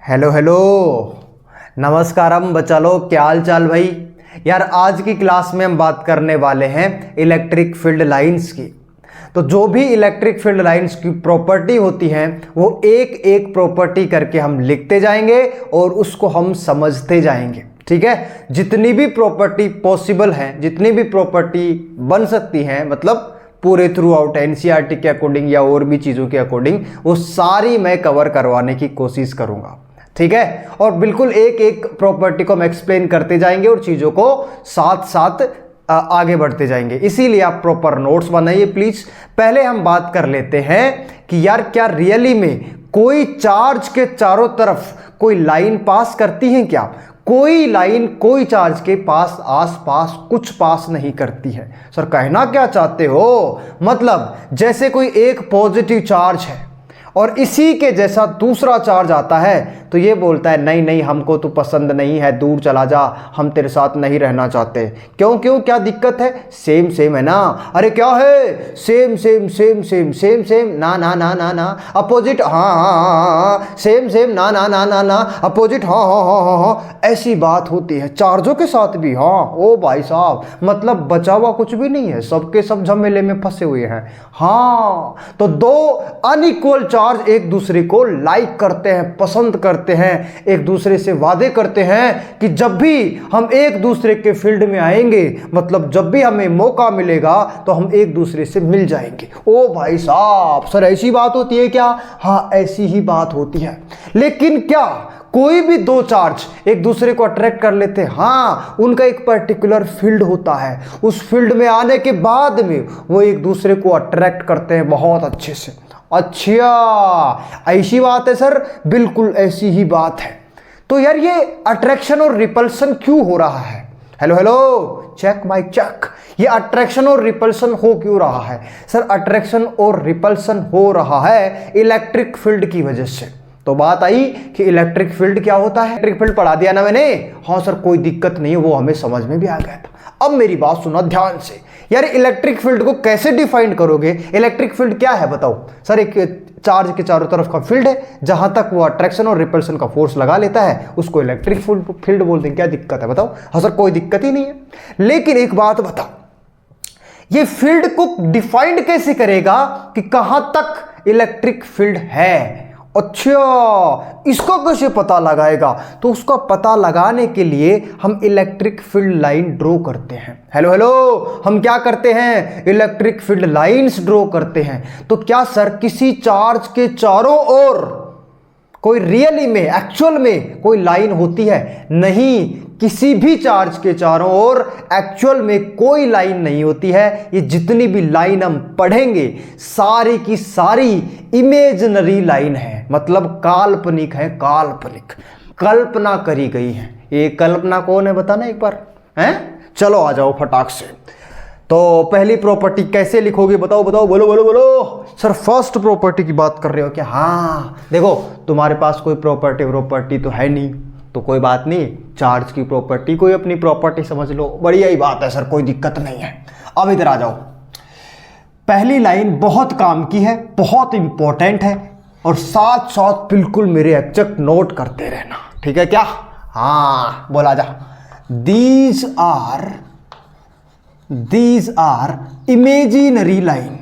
Hello hello, नमस्कारम बच्चा लोग, क्या हाल चाल भाई। यार आज की क्लास में हम बात करने वाले हैं इलेक्ट्रिक फील्ड लाइंस की। तो जो भी इलेक्ट्रिक फील्ड लाइंस की प्रॉपर्टी होती हैं वो एक एक प्रॉपर्टी करके हम लिखते जाएंगे और उसको हम समझते जाएंगे। ठीक है, जितनी भी प्रॉपर्टी पॉसिबल है, जितनी भी प्रॉपर्टी बन सकती हैं, मतलब पूरे थ्रू आउट एनसीईआरटी के अकॉर्डिंग या और भी चीज़ों के अकॉर्डिंग, वो सारी मैं कवर करवाने की कोशिश करूंगा। ठीक है, और बिल्कुल एक एक प्रॉपर्टी को हम एक्सप्लेन करते जाएंगे और चीज़ों को साथ साथ आगे बढ़ते जाएंगे। इसीलिए आप प्रॉपर नोट्स बनाइए प्लीज। पहले हम बात कर लेते हैं कि यार क्या रियली में कोई चार्ज के चारों तरफ कोई लाइन पास करती है क्या? कोई लाइन कोई चार्ज के पास आसपास कुछ पास नहीं करती है। सर कहना क्या चाहते हो? मतलब जैसे कोई एक पॉजिटिव चार्ज है और इसी के जैसा दूसरा चार्ज आता है तो ये बोलता है नहीं नहीं, हमको तो पसंद नहीं है, दूर चला जा, हम तेरे साथ नहीं रहना चाहते। क्यों क्यों, क्या दिक्कत है? सेम सेम है ना। अरे क्या है? Same same same same same same, ना ना ना ना ना, अपोजिट, हाँ हाँ हाँ हाँ, सेम सेम, ना ना ना ना ना, अपोजिट, हाँ हाँ हाँ हाँ हाँ। ऐसी बात होती है चार्जों के साथ भी। हाँ ओ भाई साहब, मतलब बचा हुआ कुछ भी नहीं है, सबके सब झमेले में फंसे हुए हैं। हाँ, तो दो अनइक्वल चार्ज एक दूसरे को लाइक करते हैं, पसंद करते हैं, एक दूसरे से वादे करते हैं कि जब भी हम एक दूसरे के फील्ड में आएंगे, मतलब जब भी हमें मौका मिलेगा तो हम एक दूसरे से मिल जाएंगे। ओ भाई साहब, सर ऐसी बात होती है क्या? हाँ ऐसी ही बात होती है। लेकिन क्या कोई भी दो चार्ज एक दूसरे को अट्रैक्ट कर लेते हैं? हाँ, उनका एक पर्टिकुलर फील्ड होता है, उस फील्ड में आने के बाद में वो एक दूसरे को अट्रैक्ट करते हैं बहुत अच्छे से। अच्छा ऐसी बात है सर, बिल्कुल ऐसी ही बात है। तो यार ये अट्रैक्शन और रिपल्सन क्यों हो रहा है? Hello hello, check mic check. ये अट्रैक्शन और रिपल्सन हो क्यों रहा है? सर अट्रैक्शन और रिपल्सन हो रहा है इलेक्ट्रिक फील्ड की वजह से। तो बात आई कि इलेक्ट्रिक फील्ड क्या होता है। इलेक्ट्रिक फील्ड पढ़ा दिया ना मैंने? हाँ सर कोई दिक्कत नहीं है, वो हमें समझ में भी आ गया था। अब मेरी बात सुनो ध्यान से। यार इलेक्ट्रिक फील्ड को कैसे डिफाइन करोगे? इलेक्ट्रिक फील्ड क्या है बताओ? सर एक चार्ज के चारों तरफ का फील्ड है, जहां तक वो अट्रैक्शन और रिपल्सन का फोर्स लगा लेता है उसको इलेक्ट्रिक फील्ड बोलते हैं। क्या दिक्कत है बताओ? हाँ सर कोई दिक्कत ही नहीं है। लेकिन एक बात बताओ, ये फील्ड को डिफाइंड कैसे करेगा कि कहां तक इलेक्ट्रिक फील्ड है? अच्छा, इसको कैसे पता लगाएगा? तो उसका पता लगाने के लिए हम इलेक्ट्रिक फील्ड लाइन ड्रॉ करते हैं। हेलो हेलो, हम क्या करते हैं? इलेक्ट्रिक फील्ड लाइंस ड्रॉ करते हैं। तो क्या सर किसी चार्ज के चारों ओर कोई रियली में, एक्चुअल में कोई लाइन होती है? नहीं, किसी भी चार्ज के चारों ओर एक्चुअल में कोई लाइन नहीं होती है। ये जितनी भी लाइन हम पढ़ेंगे सारी की सारी इमेजिनरी लाइन है, मतलब काल्पनिक है, काल्पनिक, कल्पना करी गई है। ये कल्पना कौन है बताना एक बार हैं? चलो आ जाओ फटाक से। तो पहली प्रॉपर्टी कैसे लिखोगे बताओ बताओ, बोलो बोलो बोलो। सर फर्स्ट प्रॉपर्टी की बात कर रहे हो क्या? हाँ देखो, तुम्हारे पास कोई प्रॉपर्टी तो है नहीं, तो कोई बात नहीं, चार्ज की प्रॉपर्टी कोई अपनी प्रॉपर्टी समझ लो, बढ़िया ही बात है सर, कोई दिक्कत नहीं है। अब इधर आ जाओ। पहली लाइन बहुत काम की है, बहुत इंपॉर्टेंट है, और साथ साथ बिल्कुल मेरे एग्जैक्ट नोट करते रहना, ठीक है क्या? हाँ बोला जा। These are imaginary line।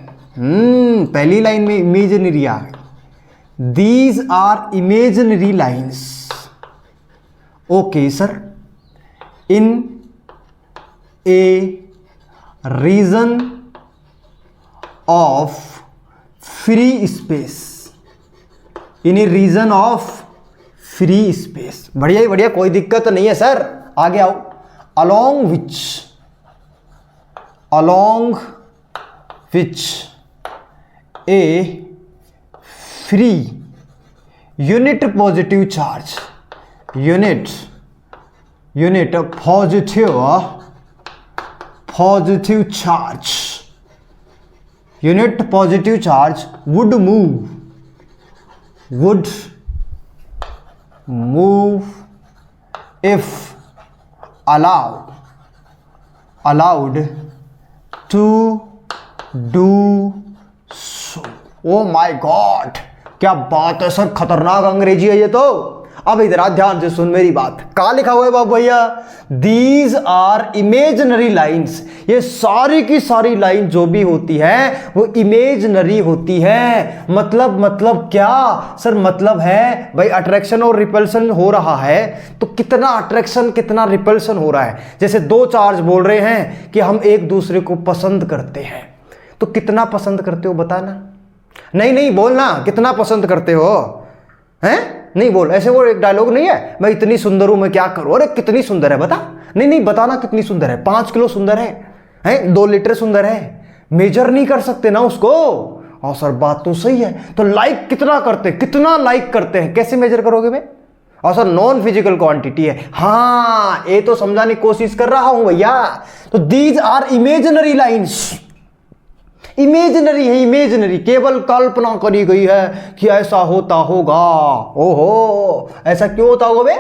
पहली लाइन में इमेजिनरी आ गई। These are imaginary lines। Okay sir, in a region of free space। in a region of free space, बढ़िया ही बढ़िया, कोई दिक्कत नहीं है सर, आगे आओ। along which a free unit positive charge, unit positive charge, unit positive charge would move if allowed to do so। O my God, क्या बात है सर, खतरनाक अंग्रेजी है ये तो। अब इधर आ, ध्यान से सुन मेरी बात। कहां लिखा हुआ है बाबू भैया? These are imaginary lines. ये सारी की सारी लाइन जो भी होती है वो इमेजिनरी होती है। मतलब क्या सर? मतलब है भाई अट्रैक्शन और रिपल्शन हो रहा है, तो कितना अट्रैक्शन कितना रिपल्शन हो रहा है। जैसे दो चार्ज बोल रहे हैं कि हम एक दूसरे को पसंद करते हैं, तो कितना पसंद करते हो बताना। नहीं बोलना, कितना पसंद करते हो हैं? नहीं बोल, ऐसे वो एक डायलॉग नहीं है, मैं इतनी सुंदर हूं मैं क्या करूं। अरे कितनी सुंदर है बता। नहीं बताना कितनी सुंदर है। 5 किलो सुंदर है 2 लीटर सुंदर है। मेजर नहीं कर सकते ना उसको। और सर बात तो सही है, तो लाइक कितना करते, कितना लाइक करते हैं, कैसे मेजर करोगे बे? और सर नॉन फिजिकल क्वांटिटी है। हाँ ये तो समझाने की कोशिश कर रहा हूं भैया। तो these are imaginary lines. Imaginary है, इमेजिनरी, केवल कल्पना करी गई है कि ऐसा होता होगा। ओहो, ऐसा क्यों होता होगा बे?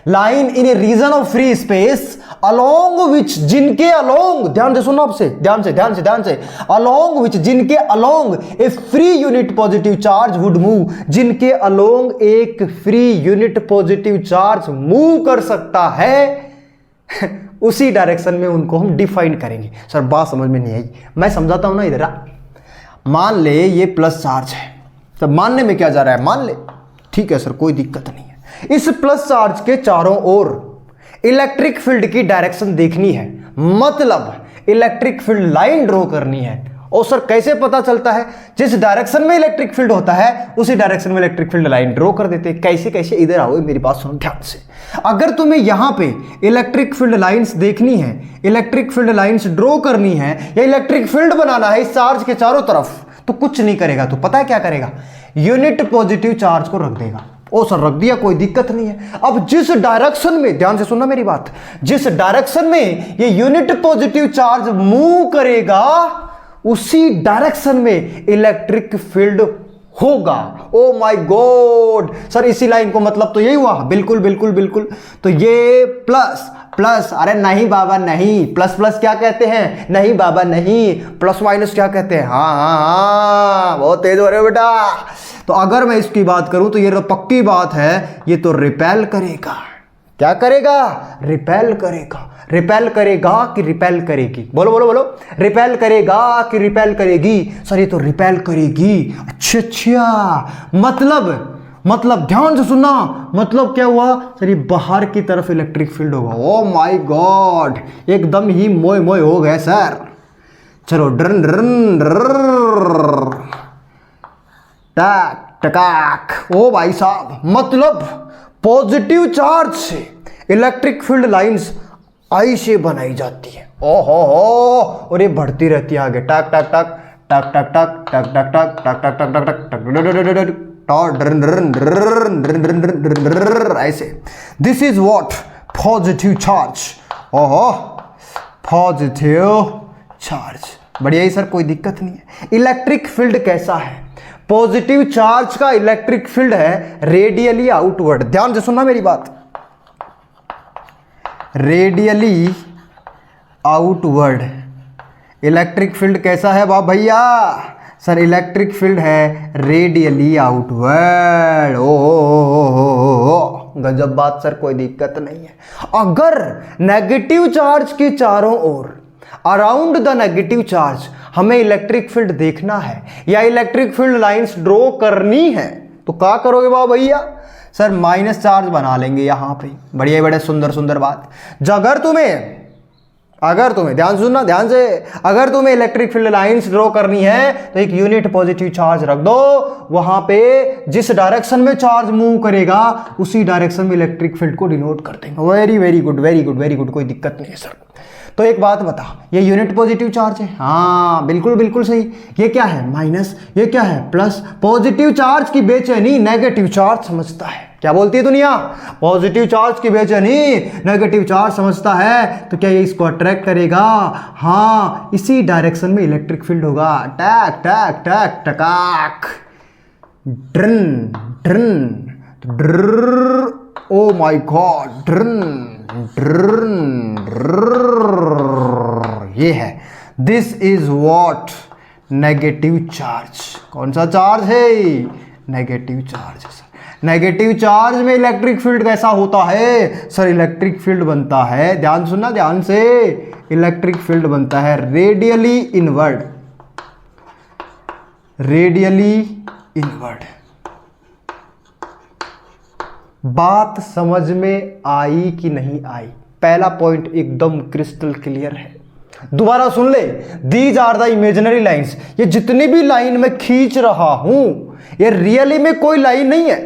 Line in a region of free space along which, जिनके अलोंग, ध्यान से सुनो आपसे, ध्यान से अलोंग विच, जिनके along A free unit positive charge would move, जिनके अलोंग एक free unit positive charge move कर सकता है उसी डायरेक्शन में उनको हम डिफाइन करेंगे। सर बात समझ में नहीं आई, मैं समझाता हूं ना। इधर मान ले ये प्लस चार्ज है, तो मानने में क्या जा रहा है, मान ले, ठीक है सर कोई दिक्कत नहीं है। इस प्लस चार्ज के चारों ओर इलेक्ट्रिक फील्ड की डायरेक्शन देखनी है, मतलब इलेक्ट्रिक फील्ड लाइन ड्रॉ करनी है। और सर कैसे पता चलता है? जिस डायरेक्शन में इलेक्ट्रिक फील्ड होता है उसी डायरेक्शन में इलेक्ट्रिक फील्ड लाइन ड्रॉ कर देते हैं। कैसे? इधर आओ, मेरी बात सुनो ध्यान से। अगर तुम्हें यहां पे इलेक्ट्रिक फील्ड लाइंस देखनी है, इलेक्ट्रिक फील्ड लाइंस ड्रॉ करनी है, या इलेक्ट्रिक फील्ड बनाना है इस चार्ज के चारों तरफ, तो कुछ नहीं करेगा। तो पता है क्या करेगा? यूनिट पॉजिटिव चार्ज को रख देगा। ओ सर रख दिया, कोई दिक्कत नहीं है। अब जिस डायरेक्शन में, ध्यान से सुनना मेरी बात, जिस डायरेक्शन में ये यूनिट पॉजिटिव चार्ज मूव करेगा उसी डायरेक्शन में इलेक्ट्रिक फील्ड होगा। ओ माय गॉड सर, इसी लाइन को मतलब तो यही हुआ। बिल्कुल। तो ये प्लस, अरे नहीं बाबा नहीं, प्लस क्या कहते हैं? नहीं बाबा नहीं, प्लस माइनस क्या कहते हैं? हाँ बहुत तेज हो रहे हो बेटा। तो अगर मैं इसकी बात करूं तो ये तो पक्की बात है, ये तो रिपेल करेगा। क्या करेगा? रिपेल करेगा। रिपेल करेगा कि रिपेल करेगी? बोलो। रिपेल करेगा कि रिपेल करेगी? सर ये तो रिपेल करेगी। अच्छा मतलब ध्यान से सुनना, मतलब क्या हुआ सर? ये बाहर की तरफ इलेक्ट्रिक फील्ड होगा। ओ माय गॉड, एकदम ही मोय हो गए सर। चलो ड्रन टकाक। ओ भाई साहब, मतलब पॉजिटिव चार्ज से इलेक्ट्रिक फील्ड लाइंस ऐसे बनाई जाती है। ओहो और ये बढ़ती रहती है आगे, टक टक टक टक टक टक टक टक टक टक टक टक टक टक ऐसे। This is what? Positive charge. ओहो पॉजिटिव चार्ज, बढ़िया ही सर, कोई दिक्कत नहीं है। इलेक्ट्रिक फील्ड कैसा है? पॉजिटिव चार्ज का इलेक्ट्रिक फील्ड है रेडियली आउटवर्ड। ध्यान से सुनना मेरी बात, रेडियली आउटवर्ड इलेक्ट्रिक फील्ड कैसा है बाप भैया? सर इलेक्ट्रिक फील्ड है रेडियली आउटवर्ड। ओ गजब बात सर, कोई दिक्कत नहीं है। अगर नेगेटिव चार्ज के चारों ओर, अराउंड द नेगेटिव चार्ज, हमें इलेक्ट्रिक फील्ड देखना है या इलेक्ट्रिक फील्ड लाइंस ड्रॉ करनी है, तो क्या करोगे बाबा भैया? सर माइनस चार्ज बना लेंगे यहां पे। बढ़िया बड़े सुंदर बात। अगर तुम्हें ध्यान से सुनना, ध्यान से, अगर तुम्हें इलेक्ट्रिक फील्ड लाइंस ड्रॉ करनी है तो एक यूनिट पॉजिटिव चार्ज रख दो, वहां पे जिस डायरेक्शन में चार्ज मूव करेगा उसी डायरेक्शन में इलेक्ट्रिक फील्ड को डिनोट कर देंगे। वेरी गुड, कोई दिक्कत नहीं है सर। तो एक बात बता, ये यूनिट पॉजिटिव चार्ज है? हाँ बिल्कुल सही। ये क्या है? माइनस। ये क्या है? प्लस। पॉजिटिव चार्ज की बेचैनी नेगेटिव चार्ज समझता है। क्या बोलती है दुनिया? पॉजिटिव चार्ज की बेचैनी नेगेटिव चार्ज समझता है, तो क्या ये इसको अट्रैक्ट करेगा? हाँ, इसी डायरेक्शन में इलेक्ट्रिक फील्ड होगा। टैक टैक टैक टकाक, ड्रन ड्रर, ओ माय गॉड, ड्रन। ये है, this is what? Negative charge. कौन सा चार्ज है? नेगेटिव चार्ज है सर। नेगेटिव चार्ज में इलेक्ट्रिक फील्ड कैसा होता है सर? इलेक्ट्रिक फील्ड बनता है, ध्यान सुनना ध्यान से, इलेक्ट्रिक फील्ड बनता है रेडियली इनवर्ड, रेडियली इनवर्ड। बात समझ में आई कि नहीं आई? पहला पॉइंट एकदम क्रिस्टल क्लियर है। दोबारा सुन ले, these are the imaginary lines, ये जितनी भी लाइन मैं खींच रहा हूं ये रियली में कोई लाइन नहीं है,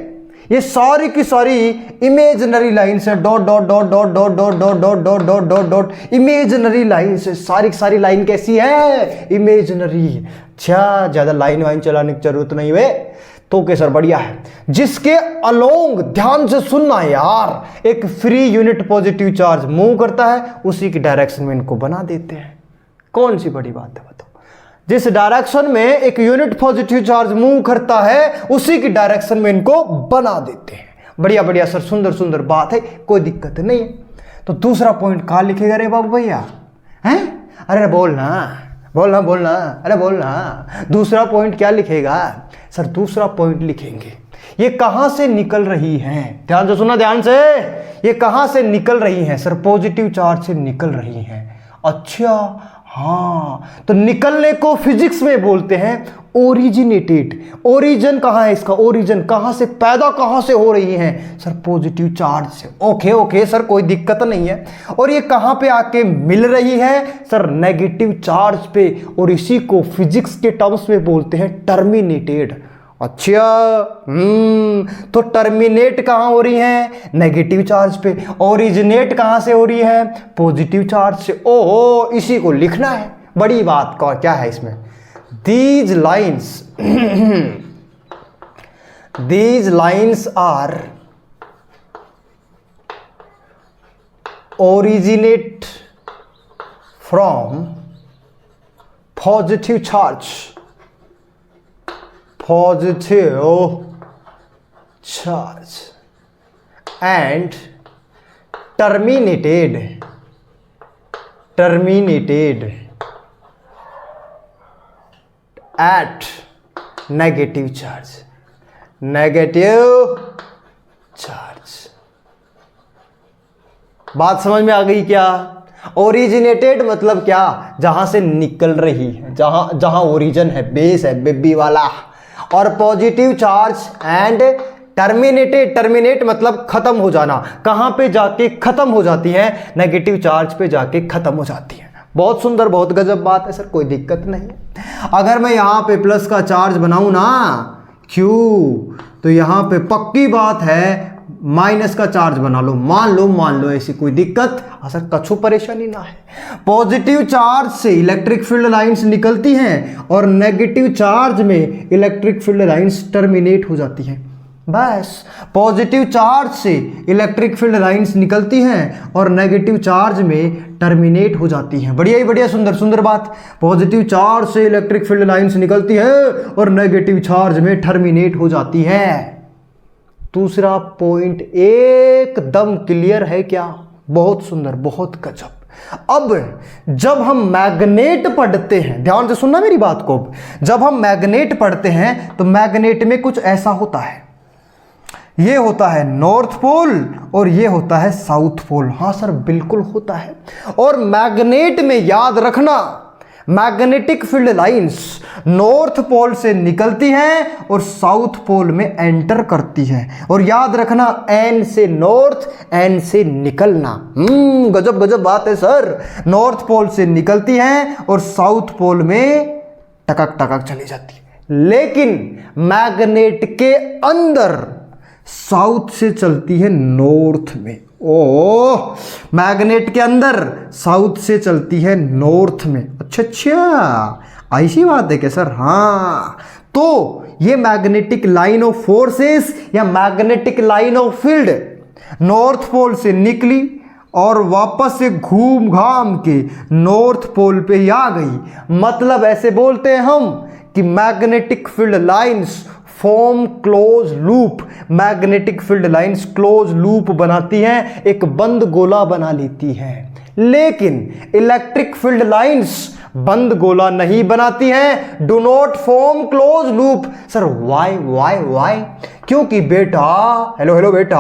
ये सारी की सारी इमेजिनरी लाइंस है। Dot dot dot dot dot dot dot dot dot dot dot dot imaginary lines है, सारी की सारी लाइन कैसी है? इमेजिनरी। अच्छा, ज्यादा लाइन वाइन चलाने की जरूरत नहीं है तो के सर बढ़िया है। जिसके अलोंग, ध्यान से सुनना यार, एक free unit positive charge move करता है उसी की डायरेक्शन में इनको बना देते हैं। कौन सी बड़ी बात है बताओ? जिस डायरेक्शन में एक यूनिट पॉजिटिव चार्ज मूव करता है उसी की डायरेक्शन में इनको बना देते हैं। बढ़िया बढ़िया सर, सुंदर सुंदर बात है, कोई दिक्कत नहीं है। तो दूसरा पॉइंट कहां लिखेगा रे बाबू भैया? हैं? अरे बोलना बोलना बोलना, अरे बोलना। दूसरा पॉइंट क्या लिखेगा सर? दूसरा पॉइंट लिखेंगे ये कहां से निकल रही हैं, ध्यान से सुनना ध्यान से, ये कहां से निकल रही हैं सर? पॉजिटिव चार्ज से निकल रही हैं। अच्छा हाँ, तो निकलने को फिजिक्स में बोलते हैं ओरिजिनेटेड। ओरिजिन कहाँ है इसका? ओरिजिन कहाँ से, पैदा कहाँ से हो रही है सर? पॉजिटिव चार्ज से। ओके ओके सर, कोई दिक्कत नहीं है। और ये कहाँ पे आके मिल रही है सर? नेगेटिव चार्ज पे, और इसी को फिजिक्स के टर्म्स में बोलते हैं टर्मिनेटेड। अच्छा तो टर्मिनेट कहाँ हो रही है? नेगेटिव चार्ज पे। ओरिजिनेट कहाँ से हो रही है? पॉजिटिव चार्ज से। ओहो, इसी को लिखना है। बड़ी बात का क्या है इसमें? these lines are originate from positive charge, and terminated at negative charge, बात समझ में आ गई क्या? ओरिजिनेटेड मतलब क्या? जहां से निकल रही है, जहां ओरिजिन है, बेस है, बेबी वाला। और पॉजिटिव चार्ज एंड टर्मिनेट मतलब खत्म हो जाना। कहां पे जाके खत्म हो जाती है? नेगेटिव चार्ज पे जाके खत्म हो जाती है। बहुत सुंदर, बहुत गजब बात है सर, कोई दिक्कत नहीं है। अगर मैं यहां पे प्लस का चार्ज बनाऊं ना क्यू, तो यहां पे पक्की बात है माइनस का चार्ज बना लो, मान लो, ऐसी कोई दिक्कत सर कछु परेशानी ना है। पॉजिटिव चार्ज से इलेक्ट्रिक फील्ड लाइंस निकलती हैं और नेगेटिव चार्ज में इलेक्ट्रिक फील्ड लाइंस टर्मिनेट हो जाती हैं। बस, पॉजिटिव चार्ज से इलेक्ट्रिक फील्ड लाइंस निकलती हैं और नेगेटिव चार्ज में टर्मिनेट हो जाती हैं। बढ़िया ही बढ़िया, सुंदर सुंदर बात। पॉजिटिव चार्ज से इलेक्ट्रिक फील्ड लाइंस निकलती है और नेगेटिव चार्ज में टर्मिनेट हो जाती है। दूसरा पॉइंट एकदम क्लियर है क्या? बहुत सुंदर, बहुत गजब। अब जब हम मैग्नेट पढ़ते हैं, ध्यान से सुनना मेरी बात को, जब हम मैग्नेट पढ़ते हैं तो मैग्नेट में कुछ ऐसा होता है, ये होता है नॉर्थ पोल और ये होता है साउथ पोल। हाँ सर बिल्कुल होता है। और मैग्नेट में याद रखना, magnetic field lines north pole से निकलती हैं और साउथ पोल में एंटर करती हैं। और याद रखना, एन से नॉर्थ, एन से निकलना। गजब गजब बात है सर। नॉर्थ पोल से निकलती हैं और साउथ पोल में टकक टकक चली जाती है। लेकिन मैग्नेट के अंदर साउथ से चलती है नॉर्थ में। ओह, मैग्नेट के अंदर साउथ से चलती है नॉर्थ में। अच्छा, ऐसी बात है क्या सर? हाँ, तो ये मैग्नेटिक लाइन ऑफ फोर्सेस या magnetic line of field north pole से निकली और वापस से घूम घाम के नॉर्थ पोल पे ही आ गई। मतलब ऐसे बोलते हैं हम कि magnetic field lines form close loop. Magnetic field lines close loop बनाती हैं, एक बंद गोला बना लेती हैं। लेकिन इलेक्ट्रिक फील्ड लाइंस बंद गोला नहीं बनाती हैं, do not form close loop. Sir why why why? क्योंकि बेटा, हेलो हेलो बेटा,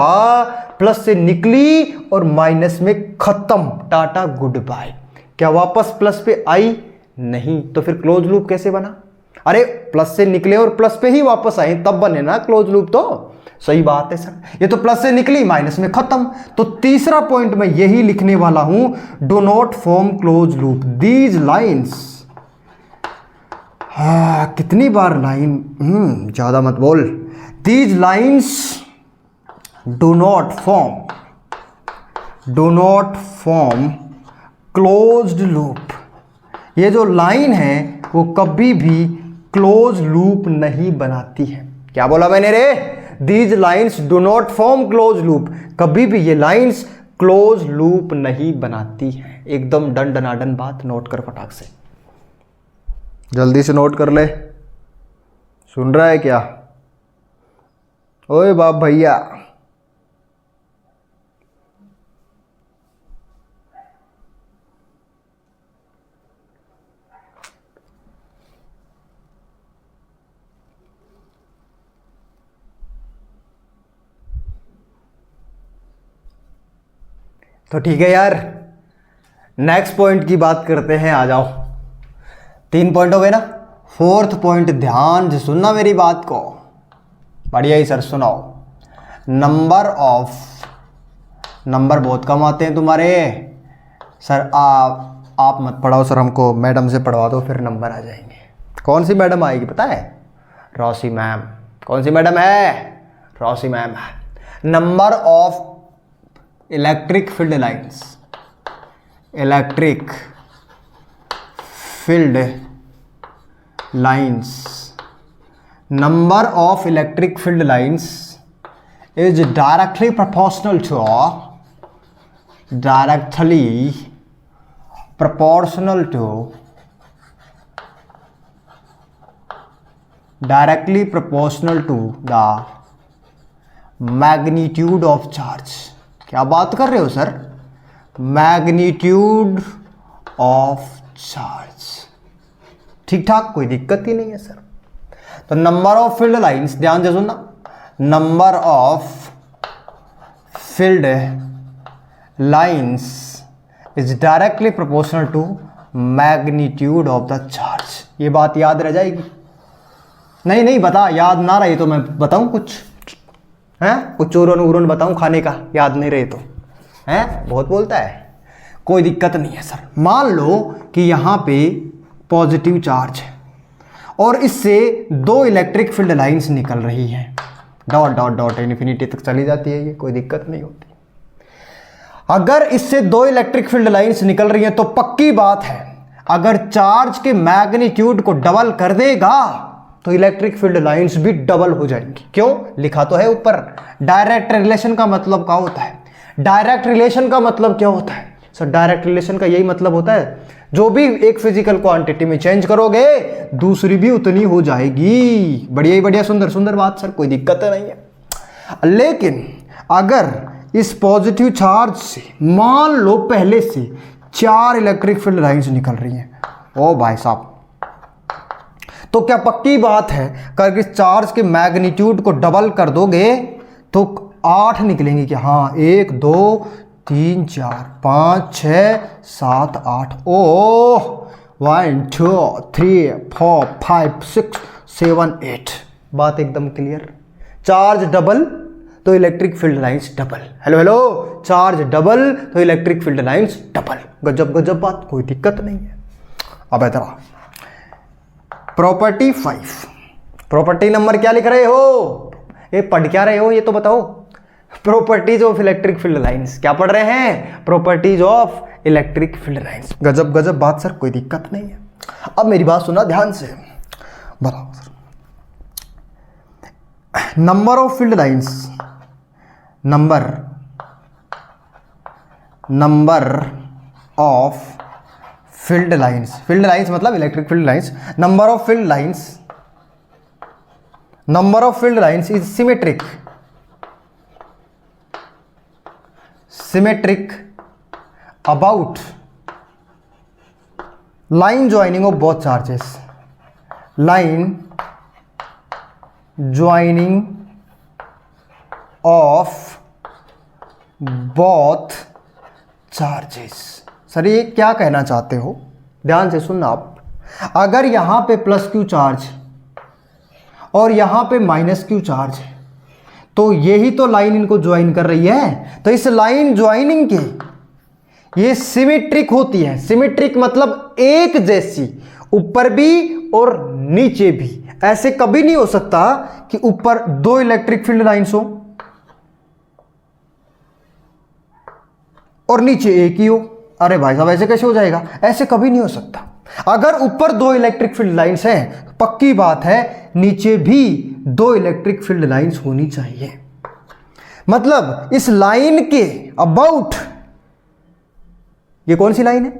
प्लस से निकली और माइनस में खत्म, टाटा गुड बाय। क्या वापस प्लस पे आई? नहीं। तो फिर क्लोज लूप कैसे बना? अरे प्लस से निकले और प्लस पे ही वापस आए तब बने ना क्लोज लूप। तो सही बात है सर, ये तो प्लस से निकली माइनस में खत्म। तो तीसरा पॉइंट मैं यही लिखने वाला हूं, do not form close loop. These lines, कितनी बार लाइन, ज्यादा मत बोल। These lines do not form closed loop. ये जो लाइन है वो कभी भी क्लोज लूप नहीं बनाती है। क्या बोला मैंने रे? These lines do not form close loop. कभी भी ये लाइन्स क्लोज लूप नहीं बनाती है। एकदम डन डनाडन बात, नोट कर फटाक से, जल्दी से नोट कर ले। सुन रहा है क्या? ओए बाप भैया, तो ठीक है यार, नेक्स्ट पॉइंट की बात करते हैं। आ जाओ, 3 पॉइंट हो गए ना। फोर्थ पॉइंट, ध्यान से सुनना मेरी बात को, बढ़िया ही सर सुनाओ। नंबर बहुत कम आते हैं तुम्हारे सर। आप मत पढ़ाओ सर, हमको मैडम से पढ़वा दो, फिर नंबर आ जाएंगे। कौन सी मैडम आएगी पता है? Rossi ma'am. कौन सी मैडम है? रॉसी मैम है। Number of electric field lines, electric field lines, number of electric field lines is directly proportional to the magnitude of charge। क्या बात कर रहे हो सर? magnitude of charge, ठीक ठाक, कोई दिक्कत ही नहीं है सर। तो नंबर ऑफ फील्ड लाइंस, ध्यान से सुनना, number of field lines is directly proportional to magnitude of the charge. ये बात याद रह जाएगी? नहीं बता, याद ना रही तो मैं बताऊं कुछ है, कुछ चूरन बताऊं खाने का, याद नहीं रहे तो है, बहुत बोलता है। कोई दिक्कत नहीं है सर। मान लो कि यहां पे पॉजिटिव चार्ज है और इससे 2 इलेक्ट्रिक फील्ड लाइंस निकल रही हैं, डॉट डॉट डॉट इन्फिनिटी तक चली जाती है, ये कोई दिक्कत नहीं होती। अगर इससे 2 इलेक्ट्रिक फील्ड लाइंस निकल रही हैं तो पक्की बात है, अगर चार्ज के मैग्नीट्यूड को डबल कर देगा तो इलेक्ट्रिक फील्ड लाइंस भी डबल हो जाएंगी। क्यों? लिखा तो है ऊपर, डायरेक्ट रिलेशन का मतलब क्या होता है? डायरेक्ट रिलेशन का मतलब क्या होता है सर? डायरेक्ट रिलेशन का यही मतलब होता है, जो भी एक फिजिकल क्वांटिटी में चेंज करोगे दूसरी भी उतनी हो जाएगी। बढ़िया ही बढ़िया, सुंदर सुंदर बात सर, कोई दिक्कत नहीं है। लेकिन अगर इस पॉजिटिव चार्ज से मान लो पहले से 4 इलेक्ट्रिक फील्ड लाइंस निकल रही हैं, ओ भाई साहब, तो क्या पक्की बात है कि इस चार्ज के मैग्नीट्यूड को डबल कर दोगे तो 8 निकलेंगे क्या? हाँ, 1 2 3 4 5 6 7 8, ओह 1 2 3 4 5 6 7 8। बात एकदम क्लियर। चार्ज डबल तो electric field lines double. Hello hello, charge double तो इलेक्ट्रिक फील्ड लाइंस डबल। गजब गजब बात, कोई दिक्कत नहीं है। अब इधर प्रॉपर्टी 5, प्रॉपर्टी नंबर क्या लिख रहे हो? ये पढ़ क्या रहे हो ये तो बताओ। Properties of electric field lines, क्या पढ़ रहे हैं? Properties of electric field lines. गजब गजब बात सर, कोई दिक्कत नहीं है। अब मेरी बात सुना ध्यान से, बताओ sir, number of field lines, number of field lines, field lines मतलब electric field lines, number of field lines is symmetric about line joining of both charges, line joining of both charges. Sir ये क्या कहना चाहते हो, ध्यान से सुनना आप। अगर यहां पे प्लस क्यू चार्ज और यहां पे माइनस क्यू चार्ज है, तो यही तो लाइन इनको ज्वाइन कर रही है। तो इस लाइन ज्वाइनिंग के ये सिमेट्रिक होती है। सिमेट्रिक मतलब एक जैसी, ऊपर भी और नीचे भी। ऐसे कभी नहीं हो सकता कि ऊपर दो इलेक्ट्रिक फील्ड लाइंस हो और नीचे एक ही हो। अरे भाई साहब ऐसे कैसे हो जाएगा, ऐसे कभी नहीं हो सकता। अगर ऊपर दो इलेक्ट्रिक फील्ड लाइंस हैं, पक्की बात है नीचे भी दो इलेक्ट्रिक फील्ड लाइंस होनी चाहिए। मतलब इस लाइन के अबाउट, ये कौन सी लाइन है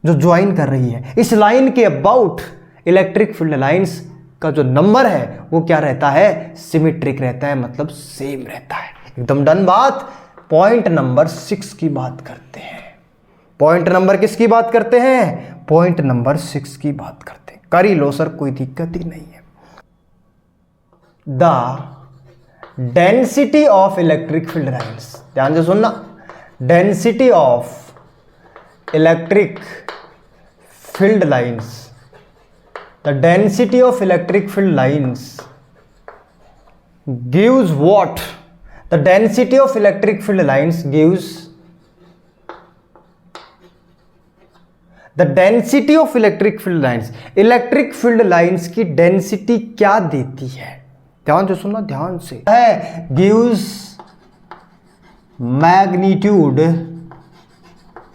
जो ज्वाइन कर रही है, इस लाइन के अबाउट इलेक्ट्रिक फील्ड लाइंस का जो नंबर है वो क्या रहता है, सिमेट्रिक रहता है, मतलब सेम रहता है। एकदम डन बात। पॉइंट नंबर 6 की बात करते हैं। पॉइंट नंबर किसकी बात करते हैं, पॉइंट नंबर 6 की बात करते हैं। कर ही लो सर, कोई दिक्कत ही नहीं है। The density of electric field lines, ध्यान से सुनना, density of electric field lines, the density of electric field lines gives what? The density of electric field lines gives the density of electric field lines. Electric field lines की density क्या देती है, ध्यान से सुनना, ध्यान से है, gives मैग्नीट्यूड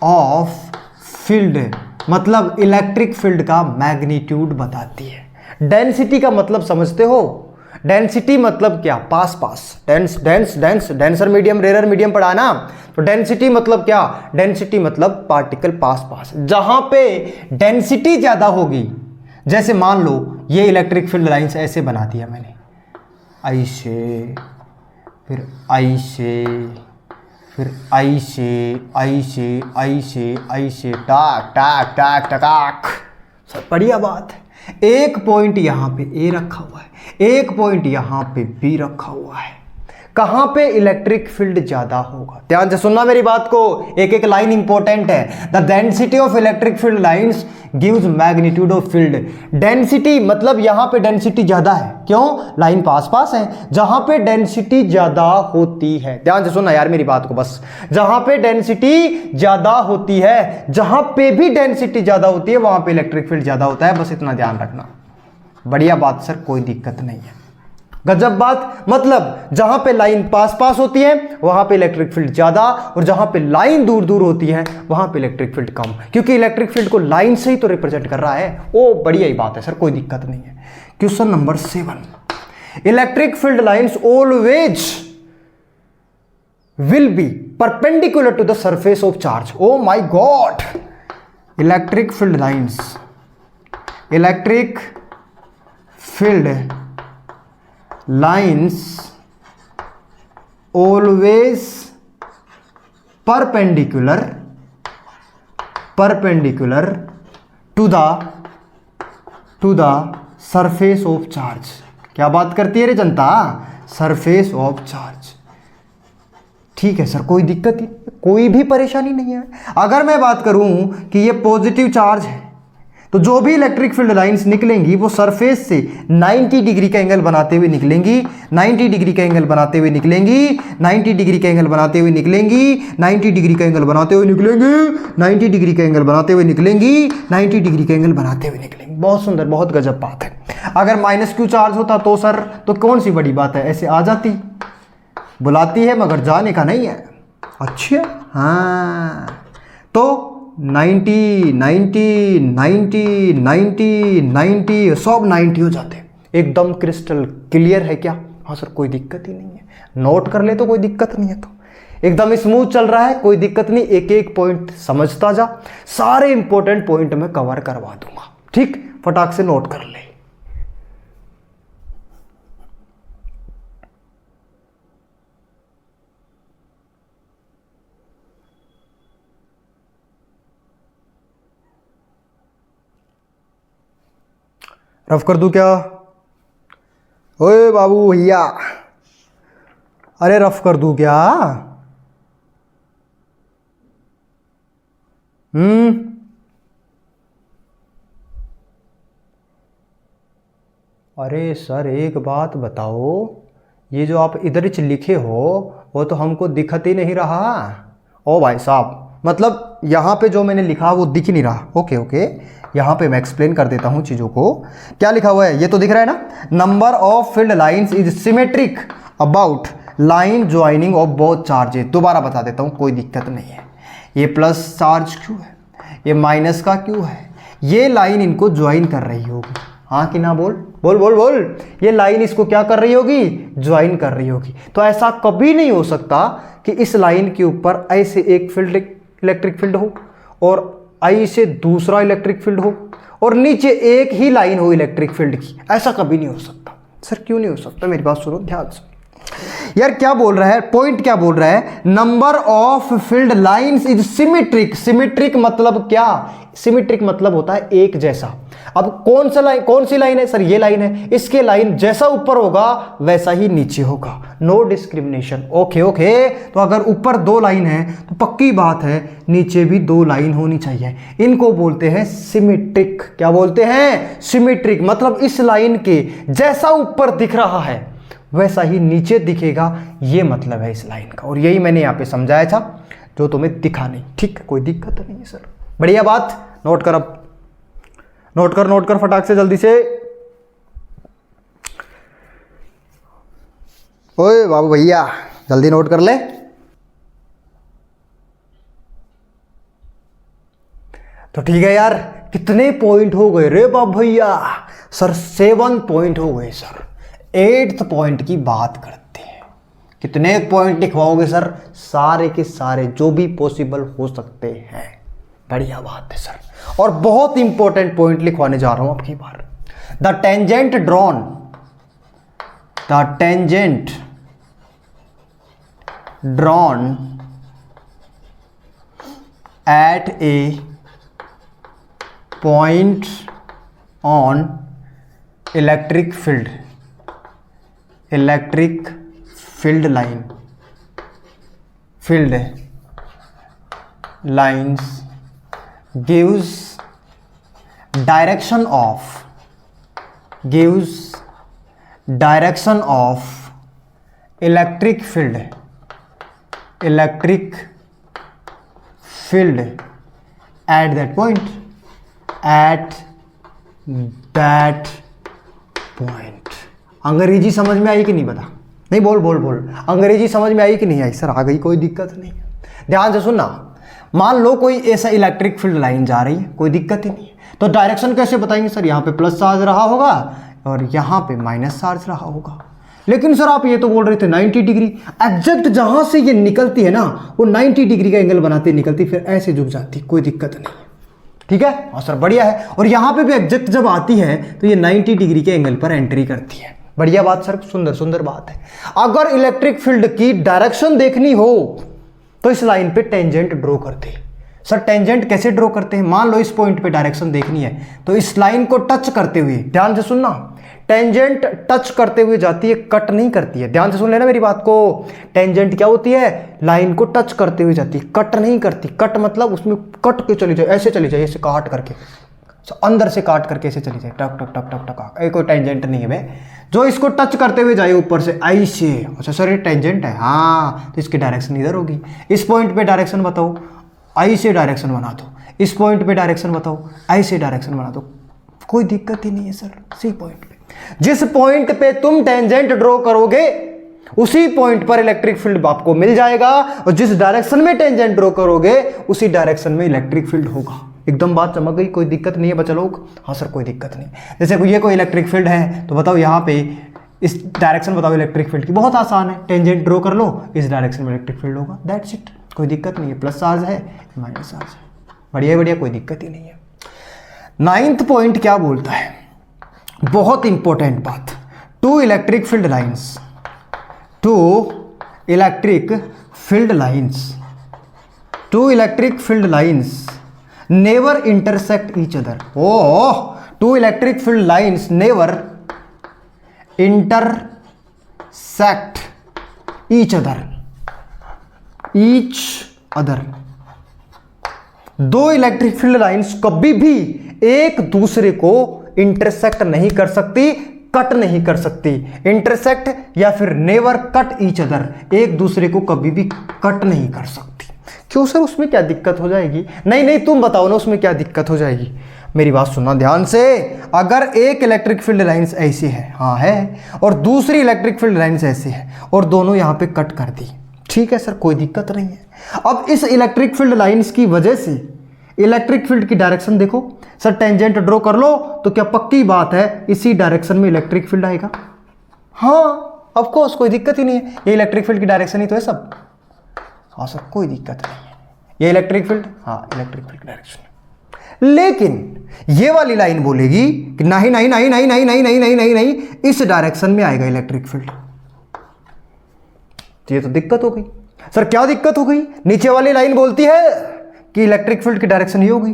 ऑफ फील्ड, मतलब इलेक्ट्रिक फील्ड का मैग्नीट्यूड बताती है। डेंसिटी का मतलब समझते हो, डेंसिटी मतलब क्या, पास पास, dense dense dense, denser medium rare medium पढ़ा ना। तो डेंसिटी मतलब क्या, डेंसिटी मतलब पार्टिकल पास पास। जहां पे डेंसिटी ज्यादा होगी, जैसे मान लो ये इलेक्ट्रिक फील्ड लाइंस ऐसे बना दिया मैंने, ऐसे, फिर ऐसे, फिर ऐसे ऐसे ऐसे ऐसे, टाक टाक टाक टकाक। सब बढ़िया बात है। एक पॉइंट यहां पे ए रखा हुआ है, एक पॉइंट यहां पे बी रखा हुआ है। कहां पे इलेक्ट्रिक फील्ड ज्यादा होगा, ध्यान से सुनना मेरी बात को, एक एक लाइन इंपॉर्टेंट है। The density of electric field lines gives magnitude of field. Density मतलब यहां पे डेंसिटी ज्यादा है, क्यों, लाइन पास पास है। जहां पे डेंसिटी ज्यादा होती है, ध्यान से सुनना यार मेरी बात को बस, जहां पे डेंसिटी ज्यादा होती है, जहां पे भी डेंसिटी ज्यादा होती है वहां पे इलेक्ट्रिक फील्ड ज्यादा होता है, बस इतना ध्यान रखना। बढ़िया बात सर, कोई दिक्कत नहीं है, गजब बात। मतलब जहां पे लाइन पास पास होती है वहां पे इलेक्ट्रिक फील्ड ज्यादा, और जहां पे लाइन दूर दूर होती है वहां पे इलेक्ट्रिक फील्ड कम, क्योंकि इलेक्ट्रिक फील्ड को लाइन से ही तो रिप्रेजेंट कर रहा है। ओ बढ़िया ही बात है सर, कोई दिक्कत नहीं है। Question number 7, electric field lines always will be perpendicular to the surface of charge. Oh my God, electric field lines, electric field lines always perpendicular to the surface of charge। क्या बात करती है रे जनता, surface of charge. ठीक है sir, कोई दिक्कत ही, कोई भी परेशानी नहीं है। अगर मैं बात करूं कि ये पॉजिटिव चार्ज है, तो जो भी इलेक्ट्रिक फील्ड लाइंस निकलेंगी वो सरफेस से 90 डिग्री का एंगल बनाते हुए निकलेंगी, 90 डिग्री का एंगल बनाते हुए निकलेंगी, 90 डिग्री का एंगल बनाते हुए निकलेंगी, 90 डिग्री का एंगल बनाते हुए निकलेंगी, 90 डिग्री का एंगल बनाते हुए निकलेंगी, 90 डिग्री का एंगल बनाते हुए निकलेंगी। बहुत सुंदर, बहुत गजब बात है। अगर माइनस क्यू चार्ज होता तो सर, तो कौन सी बड़ी बात है, ऐसे आ जाती, बुलाती है मगर जाने का नहीं है। अच्छा हाँ, तो 90 90 90 90 90 सब 90 हो जाते हैं। एकदम क्रिस्टल क्लियर है क्या, हाँ सर कोई दिक्कत ही नहीं है, नोट कर ले तो कोई दिक्कत नहीं है। तो एकदम स्मूथ चल रहा है, कोई दिक्कत नहीं, एक एक पॉइंट समझता जा, सारे इंपॉर्टेंट पॉइंट मैं कवर करवा दूंगा। ठीक, फटाक से नोट कर ले। रफ कर दूं क्या? ओए बाबू भैया, अरे रफ कर दूं क्या? अरे सर एक बात बताओ, ये जो आप इधर लिखे हो वो तो हमको दिखत ही नहीं रहा। ओ भाई साहब, मतलब यहाँ पे जो मैंने लिखा वो दिख ही नहीं रहा। ओके ओके, यहाँ पे मैं एक्सप्लेन कर देता हूँ चीज़ों को। क्या लिखा हुआ है ये तो दिख रहा है ना, number of field lines is symmetric about line joining of both charges. दोबारा बता देता हूँ, कोई दिक्कत नहीं है। ये प्लस चार्ज क्यों है, ये माइनस का क्यों है, ये लाइन इनको ज्वाइन कर रही होगी। हाँ कि ना? बोल बोल बोल बोल, ये लाइन इसको क्या कर रही होगी? ज्वाइन कर रही होगी। तो ऐसा कभी नहीं हो सकता कि इस लाइन के ऊपर ऐसे एक फील्ड इलेक्ट्रिक फील्ड हो और आई से दूसरा इलेक्ट्रिक फील्ड हो और नीचे एक ही लाइन हो इलेक्ट्रिक फील्ड की। ऐसा कभी नहीं हो सकता। सर क्यों नहीं हो सकता? मेरी बात सुनो ध्यान से यार। क्या बोल रहा है, पॉइंट क्या बोल रहा है? Number of field lines is symmetric. Symmetric मतलब क्या? सिमेट्रिक मतलब होता है एक जैसा। अब कौन सी लाइन है? सर ये लाइन है। इसके लाइन जैसा ऊपर होगा वैसा ही नीचे होगा, नो डिस्क्रिमिनेशन। ओके ओके, तो अगर ऊपर दो लाइन है तो पक्की बात है नीचे भी दो लाइन होनी चाहिए। इनको बोलते हैं सिमेट्रिक। क्या बोलते हैं? सिमेट्रिक। मतलब इस लाइन के जैसा ऊपर दिख रहा है वैसा ही नीचे दिखेगा, ये मतलब है इस लाइन का। और यही मैंने यहाँ पे समझाया था जो तुम्हें दिखा नहीं। ठीक है, कोई दिक्कत नहीं है सर। बढ़िया बात, नोट कर। अब नोट कर फटाक से, जल्दी से। ओए बाबू भैया जल्दी नोट कर ले। तो ठीक है यार, कितने पॉइंट हो गए रे बाबू भैया? सर 7 पॉइंट हो गए सर। 8th पॉइंट की बात करते हैं। कितने पॉइंट लिखवाओगे सर? सारे के सारे जो भी पॉसिबल हो सकते हैं। बढ़िया बात है सर। और बहुत इंपॉर्टेंट पॉइंट लिखवाने जा रहा हूं आपकी बार। The tangent drawn at a point on electric field lines gives direction of electric field at that point अंग्रेजी समझ में आई कि नहीं? बता। नहीं, बोल अंग्रेजी समझ में आई कि नहीं आई? सर आ गई, कोई दिक्कत नहीं है। ध्यान से सुनना। मान लो कोई ऐसा इलेक्ट्रिक फील्ड लाइन जा रही है, कोई दिक्कत ही नहीं है। तो डायरेक्शन कैसे बताएंगे? सर यहाँ पे प्लस चार्ज रहा होगा और यहाँ पे माइनस चार्ज रहा होगा। लेकिन सर आप ये तो बोल रहे थे 90 डिग्री। एग्जैक्ट जहाँ से ये निकलती है ना, वो 90 डिग्री का एंगल बनाते निकलती, फिर ऐसे झुक जाती, कोई दिक्कत नहीं है। ठीक है? हाँ सर बढ़िया है। और यहाँ पे भी एग्जैक्ट जब आती है तो ये 90 डिग्री के एंगल पर एंट्री करती है। बढ़िया बात सर, सुंदर बात है। अगर इलेक्ट्रिक फील्ड की डायरेक्शन देखनी हो तो इस लाइन पे टेंजेंट ड्रॉ करते हैं। सर टेंजेंट कैसे ड्रॉ करते हैं? मान लो इस पॉइंट पे डायरेक्शन देखनी है तो इस लाइन को टच करते हुए, ध्यान से सुनना, टेंजेंट टच करते हुए जाती है, कट नहीं करती है। ध्यान से सुन लेना मेरी बात को। टेंजेंट क्या होती है? लाइन को टच करते हुए जाती है, कट नहीं करती। कट मतलब उसमें कट के चली जाए, ऐसे चली जाए, ऐसे काट करके, अंदर से काट करके ऐसे चली जाए, टक टक टक टक टक। कोई टेंजेंट नहीं है बे। जो इसको टच करते हुए जाए ऊपर से ऐसे। अच्छा सर ये टेंजेंट है, हाँ, तो इसकी डायरेक्शन इधर होगी। इस पॉइंट पे डायरेक्शन बताओ, ऐसे डायरेक्शन बना दो। इस पॉइंट पे डायरेक्शन बताओ, ऐसे डायरेक्शन बना दो, कोई दिक्कत ही नहीं है सर। सी पॉइंट पे, जिस पॉइंट पे तुम टेंजेंट ड्रॉ करोगे उसी पॉइंट पर इलेक्ट्रिक फील्ड आपको मिल जाएगा, और जिस डायरेक्शन में टेंजेंट ड्रॉ करोगे उसी डायरेक्शन में इलेक्ट्रिक फील्ड होगा। एकदम बात चमक गई, कोई दिक्कत नहीं है बच्चा लोग? हाँ सर कोई दिक्कत नहीं। जैसे ये कोई इलेक्ट्रिक फील्ड है तो बताओ यहाँ पे इस डायरेक्शन बताओ इलेक्ट्रिक फील्ड की, बहुत आसान है। टेंजेंट ड्रॉ कर लो, इस डायरेक्शन में इलेक्ट्रिक फील्ड होगा, दैट्स इट। कोई दिक्कत नहीं है। प्लस चार्ज है, माइनस चार्ज है, बढ़िया, कोई दिक्कत ही नहीं है। 9th पॉइंट क्या बोलता है? बहुत इंपॉर्टेंट बात। Two electric field lines never intersect each other. Oh, two electric field lines never intersect each other. दो इलेक्ट्रिक फील्ड लाइंस कभी भी एक दूसरे को इंटरसेक्ट नहीं कर सकती, कट नहीं कर सकती। इंटरसेक्ट या फिर नेवर कट ईच अदर, एक दूसरे को कभी भी कट नहीं कर सकती। क्यों सर, उसमें क्या दिक्कत हो जाएगी? नहीं तुम बताओ ना, उसमें क्या दिक्कत हो जाएगी? मेरी बात सुनना ध्यान से। अगर एक इलेक्ट्रिक फील्ड लाइंस ऐसी है, हाँ है, और दूसरी इलेक्ट्रिक फील्ड लाइंस ऐसी है और दोनों यहां पे कट कर दी, ठीक है सर, कोई दिक्कत नहीं है। अब इस इलेक्ट्रिक फील्ड लाइंस की वजह से इलेक्ट्रिक फील्ड की डायरेक्शन देखो सर, टेंजेंट ड्रॉ कर लो तो क्या पक्की बात है इसी डायरेक्शन में इलेक्ट्रिक फील्ड आएगा? हाँ ऑफ कोर्स, कोई दिक्कत ही नहीं है, ये इलेक्ट्रिक फील्ड की डायरेक्शन ही तो है सब। हाँ सर, कोई दिक्कत नहीं है, ये इलेक्ट्रिक फील्ड, हाँ इलेक्ट्रिक फील्ड की डायरेक्शन। लेकिन ये वाली लाइन बोलेगी कि नहीं नहीं नहीं नहीं नहीं नहीं नहीं नहीं नहीं नहीं, इस डायरेक्शन में आएगा इलेक्ट्रिक फील्ड। ये तो दिक्कत हो गई सर। क्या दिक्कत हो गई? नीचे वाली लाइन बोलती है कि इलेक्ट्रिक फील्ड की डायरेक्शन ये होगी,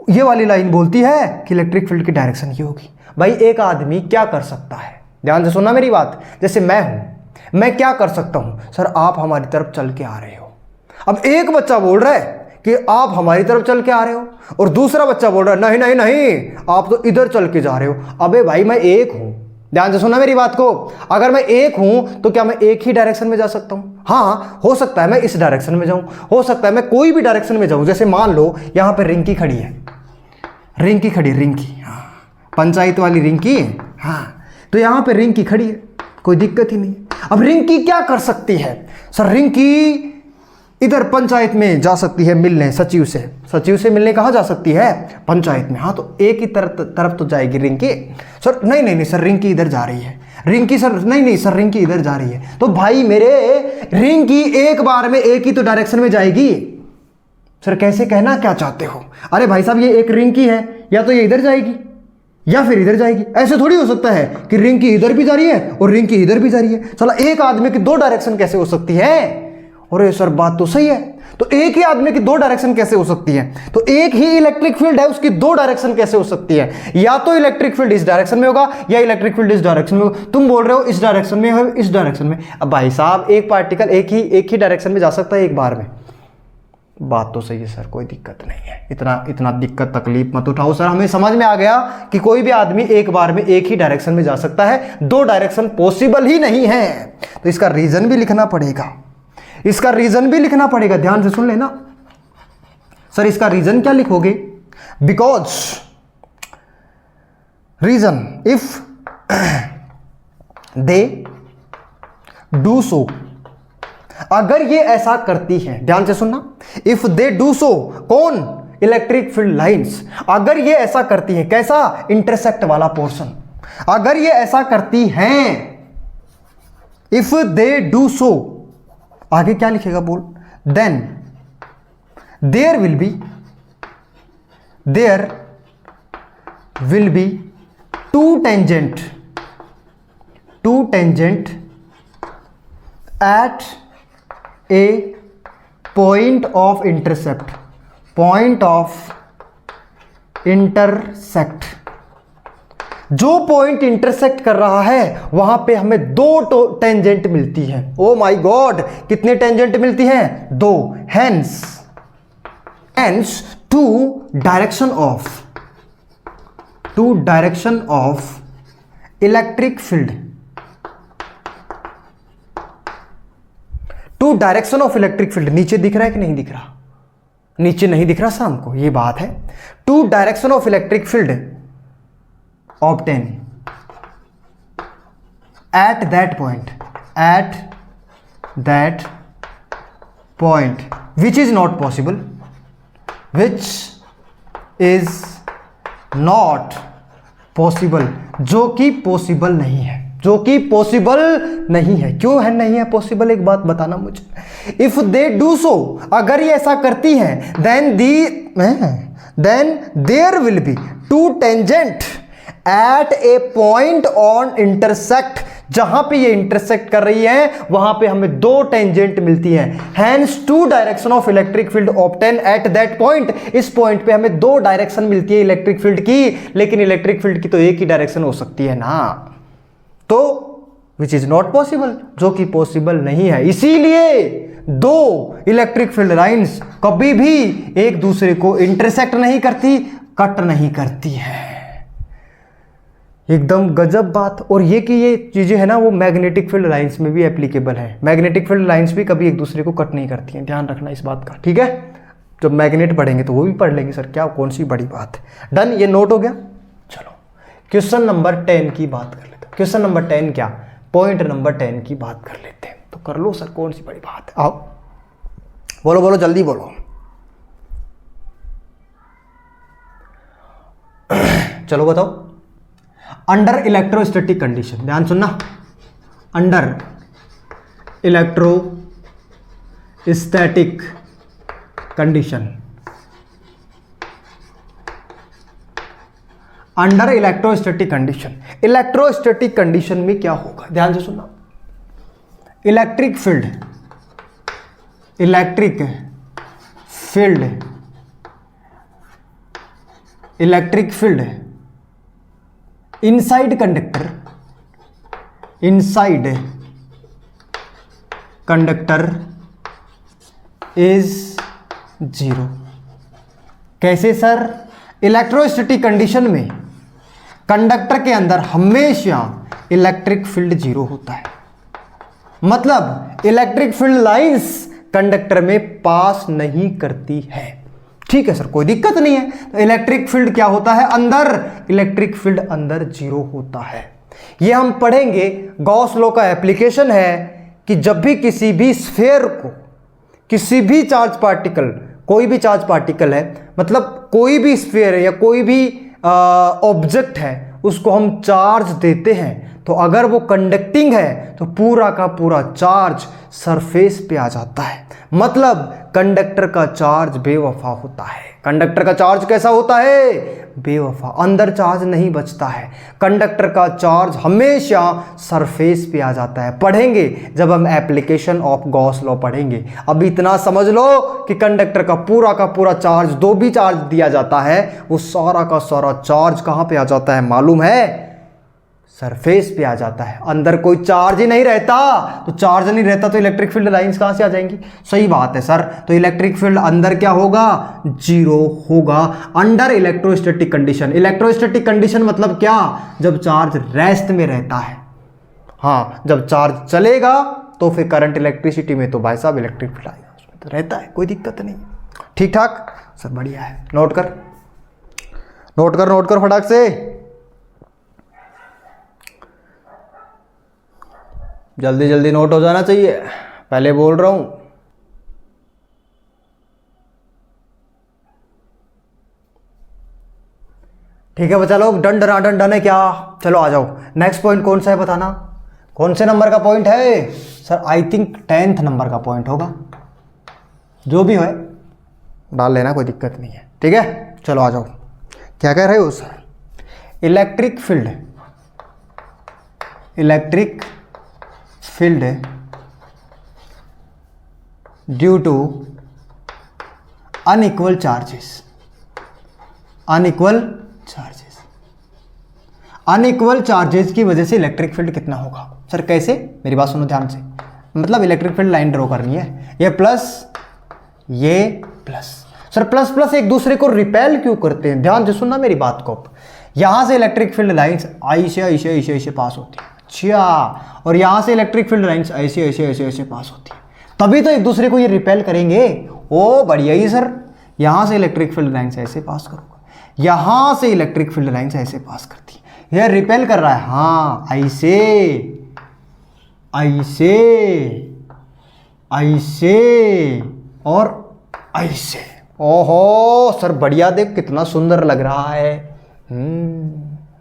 ये वाली लाइन बोलती है कि इलेक्ट्रिक फील्ड की डायरेक्शन ये होगी। भाई एक आदमी क्या कर सकता है, ध्यान से सुनना मेरी बात। जैसे मैं हूं, मैं क्या कर सकता हूं सर, आप हमारी तरफ चल के आ रहे हो। अब एक बच्चा बोल रहा है कि आप हमारी तरफ चल के आ रहे हो, और दूसरा बच्चा बोल रहा है नहीं नहीं नहीं, आप तो इधर चल के जा रहे हो। अबे भाई मैं एक हूं, ध्यान से सुनना मेरी बात को। अगर मैं एक हूं तो क्या मैं एक ही डायरेक्शन में जा सकता हूं? हाँ, हो सकता है मैं इस डायरेक्शन में जाऊं, हो सकता है मैं कोई भी डायरेक्शन में जाऊं। जैसे मान लो यहां पे रिंकी खड़ी है, रिंकी खड़ी, रिंकी, हाँ पंचायत वाली रिंकी, हाँ तो यहां पे रिंकी खड़ी है, कोई दिक्कत ही नहीं। अब रिंकी क्या कर सकती है सर? रिंकी इधर पंचायत में जा सकती है मिलने सचिव से। सचिव से मिलने कहाँ जा सकती है? पंचायत में। हाँ तो एक ही तरफ तो जाएगी रिंकी। सर नहीं नहीं नहीं सर, रिंकी इधर जा रही है। रिंकी सर नहीं नहीं सर, रिंकी इधर जा रही है। तो भाई मेरे, रिंकी एक बार में एक ही तो डायरेक्शन में जाएगी। सर कैसे, कहना क्या चाहते हो? अरे भाई साहब, ये एक रिंकी है, या तो ये इधर जाएगी या फिर इधर जाएगी। ऐसे थोड़ी हो सकता है कि रिंकी इधर भी जा रही है और रिंकी इधर भी जा रही है। चला एक आदमी की दो डायरेक्शन कैसे हो सकती है? अरे सर बात तो सही है, तो एक ही आदमी की दो डायरेक्शन कैसे हो सकती है? तो एक ही इलेक्ट्रिक फील्ड है, उसकी दो डायरेक्शन कैसे हो सकती है? या तो इलेक्ट्रिक फील्ड इस डायरेक्शन में होगा या इलेक्ट्रिक फील्ड इस डायरेक्शन में होगा। तुम बोल रहे हो इस डायरेक्शन में है, इस डायरेक्शन में। अब भाई साहब एक पार्टिकल एक ही डायरेक्शन में जा सकता है एक बार में। बात तो सही है सर, कोई दिक्कत नहीं है, इतना दिक्कत तकलीफ मत उठाओ सर। हमें समझ में आ गया कि कोई भी आदमी एक बार में एक ही डायरेक्शन में जा सकता है, दो डायरेक्शन पॉसिबल ही नहीं है। तो इसका रीजन भी लिखना पड़ेगा, इसका रीजन भी लिखना पड़ेगा, ध्यान से सुन लेना। सर इसका रीजन क्या लिखोगे? Because reason if they do so, अगर ये ऐसा करती है, ध्यान से सुनना, इफ दे डू सो, कौन? Electric field lines. अगर ये ऐसा करती है, कैसा? इंटरसेक्ट वाला पोर्शन। अगर ये ऐसा करती हैं, इफ दे डू सो, आगे क्या लिखेगा बोल? Then there will be two tangent at a point of intersect. जो पॉइंट इंटरसेक्ट कर रहा है वहां पे हमें दो टेंजेंट मिलती है। ओ माय गॉड, कितने टेंजेंट मिलती हैं? दो। Hence two direction of electric field, two direction of electric field. नीचे दिख रहा है कि नहीं दिख रहा? नीचे नहीं दिख रहा शाम को, ये बात है। Two direction of electric field obtain at that point which is not possible, जो कि पॉसिबल नहीं है, जो कि पॉसिबल नहीं है। क्यों है नहीं है पॉसिबल? एक बात बताना मुझे। इफ दे डू सो, अगर ये ऐसा करती हैं, then there will be two tangent at a point on intersect, जहां पे ये इंटरसेक्ट कर रही है वहां पे हमें दो टेंजेंट मिलती हैं, hence two direction of electric field obtain at that point. इस पॉइंट पे हमें दो डायरेक्शन मिलती है इलेक्ट्रिक फील्ड की, लेकिन इलेक्ट्रिक फील्ड की तो एक ही डायरेक्शन हो सकती है ना, तो विच इज नॉट पॉसिबल, जो कि पॉसिबल नहीं है। इसीलिए दो इलेक्ट्रिक फील्ड लाइंस कभी भी एक दूसरे को इंटरसेक्ट नहीं करती, कट नहीं करती है। एकदम गजब बात। और ये कि ये चीजें है ना वो मैग्नेटिक फील्ड लाइंस में भी एप्लीकेबल है। मैग्नेटिक फील्ड लाइंस भी कभी एक दूसरे को कट नहीं करती हैं, ध्यान रखना इस बात का, ठीक है। जब मैग्नेट पढ़ेंगे तो वो भी पढ़ लेंगे सर, क्या कौन सी बड़ी बात है। डन, ये नोट हो गया। चलो क्वेश्चन नंबर 10 की बात कर लेते हैं। क्वेश्चन नंबर 10 क्या, पॉइंट नंबर 10 की बात कर लेते हैं। तो कर लो सर, कौन सी बड़ी बात है, आओ बोलो बोलो जल्दी बोलो। चलो बताओ। अंडर इलेक्ट्रोस्टैटिक कंडीशन, ध्यान सुनना, under electrostatic condition, under electrostatic condition, electrostatic condition में क्या होगा, ध्यान से सुनना। Electric field inside conductor is zero. कैसे सर, इलेक्ट्रोस्टैटिक कंडीशन में कंडक्टर के अंदर हमेशा इलेक्ट्रिक फील्ड जीरो होता है, मतलब इलेक्ट्रिक फील्ड लाइंस कंडक्टर में पास नहीं करती है, ठीक है सर, कोई दिक्कत नहीं है। तो इलेक्ट्रिक फील्ड क्या होता है अंदर, इलेक्ट्रिक फील्ड अंदर जीरो होता है। ये हम पढ़ेंगे, गॉस लॉ का एप्लीकेशन है कि जब भी किसी भी स्फीयर को, किसी भी चार्ज पार्टिकल, कोई भी चार्ज पार्टिकल है, मतलब कोई भी स्फीयर है या कोई भी ऑब्जेक्ट है, उसको हम चार्ज देते हैं, तो अगर वो कंडक्टिंग है तो पूरा का पूरा चार्ज सरफेस पे आ जाता है, मतलब कंडक्टर का चार्ज बेवफा होता है। कंडक्टर का चार्ज कैसा होता है, बेवफा, अंदर चार्ज नहीं बचता है, कंडक्टर का चार्ज हमेशा सरफेस पे आ जाता है। पढ़ेंगे जब हम एप्लीकेशन ऑफ गॉस लॉ पढ़ेंगे। अब इतना समझ लो कि कंडक्टर का पूरा चार्ज, दो भी चार्ज दिया जाता है, वो सारा का सारा चार्ज कहां पे आ जाता है मालूम है, सरफेस पे आ जाता है। अंदर कोई चार्ज ही नहीं रहता, तो चार्ज नहीं रहता तो इलेक्ट्रिक फील्ड लाइंस कहां से आ जाएंगी, सही बात है सर। तो इलेक्ट्रिक फील्ड अंदर क्या होगा, जीरो होगा under electrostatic condition. Electrostatic condition मतलब क्या, जब चार्ज रेस्ट में रहता है। हाँ, जब चार्ज चलेगा तो फिर करंट इलेक्ट्रिसिटी में तो भाई साहब इलेक्ट्रिक फील्ड आएगा, उसमें तो रहता है, कोई दिक्कत नहीं। ठीक ठाक सर, बढ़िया है। नोट कर फटाक से, जल्दी जल्दी नोट हो जाना चाहिए, पहले बोल रहा हूं। ठीक है बच्चा लोग, डन है क्या, चलो आ जाओ। नेक्स्ट पॉइंट कौन सा है बताना, कौन से नंबर का पॉइंट है sir, I think 10th number का पॉइंट होगा, जो भी हो डाल लेना, कोई दिक्कत नहीं है, ठीक है। चलो आ जाओ, क्या कह रहे हो sir, electric field due to unequal charges की वजह से इलेक्ट्रिक फील्ड कितना होगा सर, कैसे, मेरी बात सुनो ध्यान से। मतलब इलेक्ट्रिक फील्ड लाइन ड्रॉ करनी है, ये प्लस सर, प्लस एक दूसरे को रिपेल क्यों करते हैं, ध्यान से सुनना मेरी बात को। यहां से इलेक्ट्रिक फील्ड लाइंस ऐसे पास होती है, अच्छा, और यहां से इलेक्ट्रिक फील्ड लाइंस ऐसे पास होती है, तभी तो एक दूसरे को ये रिपेल करेंगे। ओ बढ़िया ही सर, यहां से इलेक्ट्रिक फील्ड लाइंस ऐसे पास करूंगा, यहां से इलेक्ट्रिक फील्ड लाइंस ऐसे पास करती है, ये रिपेल कर रहा है, हाँ ऐसे और ऐसे। ओहो सर बढ़िया, देख कितना सुंदर लग रहा है,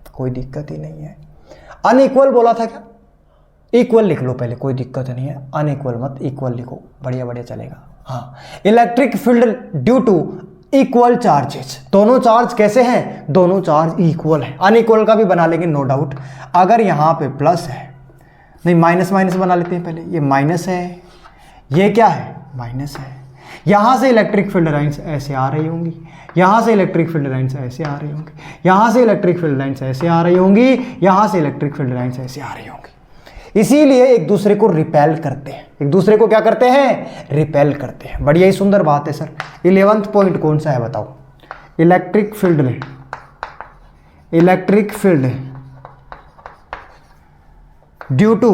कोई दिक्कत ही नहीं है। अनइक्वल बोला था क्या, इक्वल लिख लो पहले, कोई दिक्कत नहीं है, अनइक्वल मत इक्वल लिखो, बढ़िया चलेगा। हाँ, electric field due to equal charges, दोनों चार्ज कैसे हैं, दोनों चार्ज इक्वल है। अनइक्वल का भी बना लेंगे नो डाउट। अगर यहाँ पे प्लस है नहीं, माइनस माइनस बना लेते हैं पहले। ये माइनस है, ये क्या है, माइनस है। यहाँ से इलेक्ट्रिक फील्ड लाइंस ऐसे आ रही होंगी, यहाँ से इलेक्ट्रिक फील्ड लाइंस ऐसे आ रही होंगी, यहाँ से इलेक्ट्रिक फील्ड लाइंस ऐसे आ रही होंगी, यहाँ से इलेक्ट्रिक फील्ड लाइंस ऐसे आ रही होंगी। इसीलिए एक दूसरे को रिपेल करते हैं। एक दूसरे को क्या करते हैं, रिपेल करते हैं। बढ़िया ही सुंदर बात है सर। 11वां पॉइंट कौन सा है बताओ। Electric field due to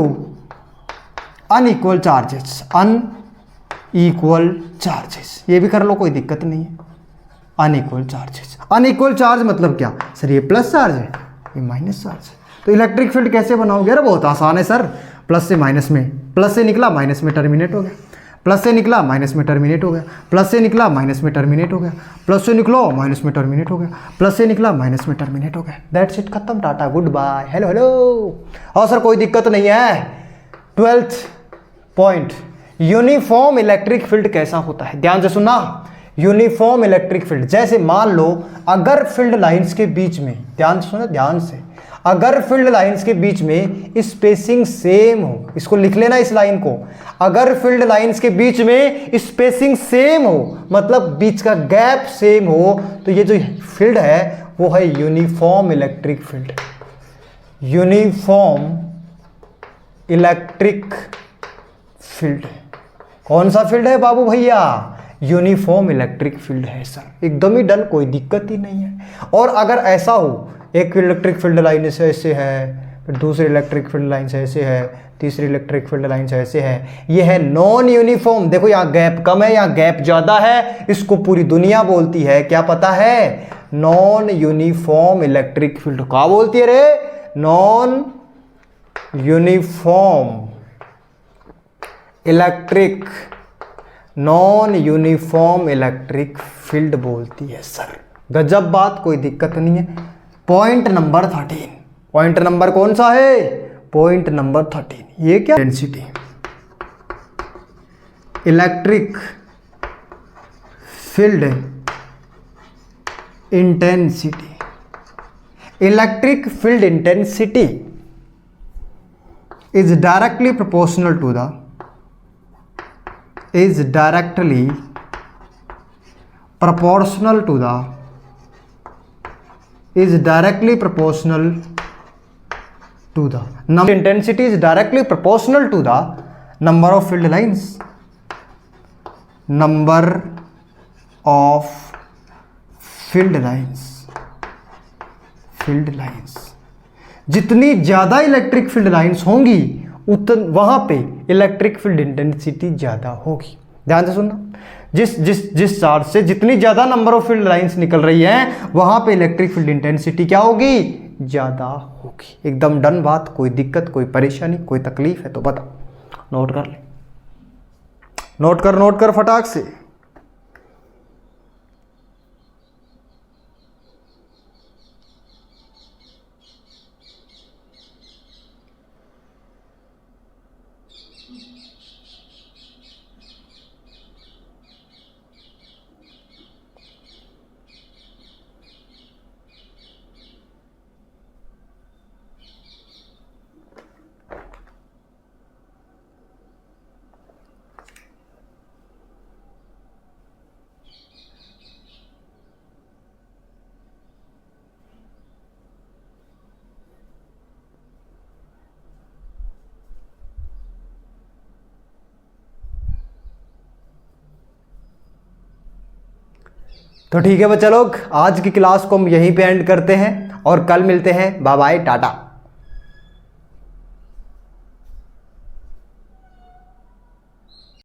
unequal charges, unequal charges, ये भी कर लो, कोई दिक्कत नहीं है। अनइक्वल चार्जेस, अनइक्वल चार्ज मतलब क्या सर, ये प्लस चार्ज है, ये माइनस चार्ज है। तो इलेक्ट्रिक फील्ड कैसे बनाओगे? अरे बहुत आसान है सर, प्लस से माइनस में, प्लस से निकला माइनस में टर्मिनेट हो गया, प्लस से निकला माइनस में टर्मिनेट हो गया, प्लस से निकला माइनस में टर्मिनेट हो गया, प्लस से निकलो माइनस में टर्मिनेट हो गया, प्लस से निकला माइनस में टर्मिनेट हो गया। दैट्स इट, खत्म, tata, good bye, hello hello. और सर कोई दिक्कत नहीं है। 12th point, uniform electric field कैसा होता है? ध्यान से सुनना। यूनिफॉर्म इलेक्ट्रिक फील्ड, जैसे मान लो अगर फील्ड लाइंस के बीच में, ध्यान से सुनो ध्यान से, अगर फील्ड लाइंस के बीच में स्पेसिंग सेम हो, इसको लिख लेना इस लाइन को, अगर फील्ड लाइंस के बीच में स्पेसिंग सेम हो, मतलब बीच का गैप सेम हो, तो ये जो फील्ड है वो है uniform electric field. Uniform electric field कौन सा फील्ड है बाबू भैया? यूनिफॉर्म इलेक्ट्रिक फील्ड है सर, एकदम ही डन, कोई दिक्कत ही नहीं है। और अगर ऐसा हो, एक इलेक्ट्रिक फील्ड लाइन से ऐसे है, फिर दूसरी इलेक्ट्रिक फील्ड लाइन से ऐसे है, तीसरी इलेक्ट्रिक फील्ड लाइन से ऐसे है, ये है नॉन यूनिफॉर्म। देखो यहाँ गैप कम है, यहाँ गैप ज़्यादा है, इसको पूरी दुनिया बोलती है, क्या पता है? Non uniform electric field. क्या बोलती है रे? Non uniform electric, non uniform electric field बोलती है सर। गजब बात, कोई दिक्कत नहीं है। पॉइंट नंबर 13, पॉइंट नंबर कौन सा है? पॉइंट नंबर 13, ये क्या? Density, electric field intensity. Electric field intensity is directly proportional to the, is directly proportional to the, is directly proportional to the number, intensity is directly proportional to the number of field lines, number of field lines, field lines। जितनी ज़्यादा electric field lines होंगी वहाँ पे electric field intensity ज़्यादा होगी। ध्यान से सुनना, जिस चार्ज से जितनी ज़्यादा नंबर ऑफ फील्ड लाइंस निकल रही हैं वहाँ पे इलेक्ट्रिक फील्ड इंटेंसिटी क्या होगी? ज़्यादा होगी। एकदम डन बात, कोई दिक्कत, कोई परेशानी, कोई तकलीफ है तो बता, नोट कर ले, नोट कर फटाक से। तो ठीक है बच्चा लोग, आज की क्लास को हम यहीं पे एंड करते हैं और कल मिलते हैं। Bye bye, Tata.